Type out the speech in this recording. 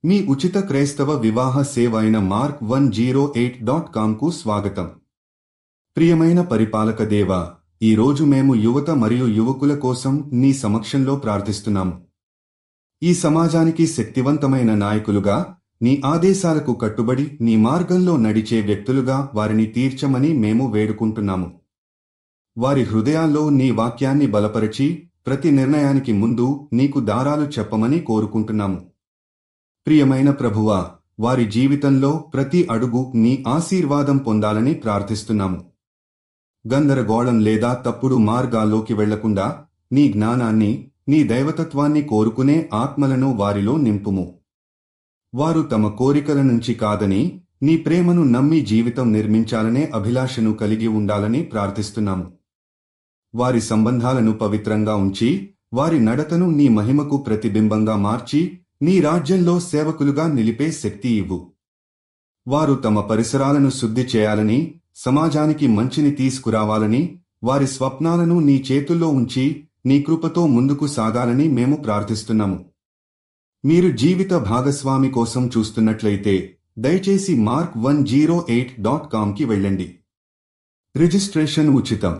మీ ఉచిత క్రైస్తవ వివాహ సేవ అయిన mark108.com కు స్వాగతం. ప్రియమైన పరిపాలక దేవా, ఈరోజు మేము యువత మరియు యువకుల కోసం నీ సమక్షంలో ప్రార్థిస్తున్నాము. ఈ సమాజానికి శక్తివంతమైన నాయకులుగా, నీ ఆదేశాలకు కట్టుబడి నీ మార్గంలో నడిచే వ్యక్తులుగా వారిని తీర్చమని మేము వేడుకుంటున్నాము. వారి హృదయాల్లో నీ వాక్యాన్ని బలపరచి, ప్రతి నిర్ణయానికి ముందు నీకు దారాలు చెప్పమని కోరుకుంటున్నాము. ప్రియమైన ప్రభువా, వారి జీవితంలో ప్రతి అడుగు నీ ఆశీర్వాదం పొందాలని ప్రార్థిస్తున్నాము. గందరగోళం లేదా తప్పుడు మార్గాల్లోకి వెళ్లకుండా నీ జ్ఞానాన్ని, నీ దైవతత్వాన్ని కోరుకునే ఆత్మలను వారిలో నింపుము. వారు తమ కోరికల నుంచి కాదని, నీ ప్రేమను నమ్మి జీవితం నిర్మించాలనే అభిలాషను కలిగి ఉండాలని ప్రార్థిస్తున్నాము. వారి సంబంధాలను పవిత్రంగా ఉంచి, వారి నడతను నీ మహిమకు ప్రతిబింబంగా మార్చి, నీ రాజ్యంలో సేవకులుగా నిలిపే శక్తి ఇవ్వు. వారు తమ పరిసరాలను శుద్ధి చేయాలని, సమాజానికి మంచిని తీసుకురావాలని, వారి స్వప్నాలను నీ చేతుల్లో ఉంచి, నీ కృపతో ముందుకు సాగాలని మేము ప్రార్థిస్తున్నాము. మీరు జీవిత భాగస్వామి కోసం చూస్తున్నట్లయితే దయచేసి mark108.com కి వెళ్ళండి. రిజిస్ట్రేషన్ ఉచితం.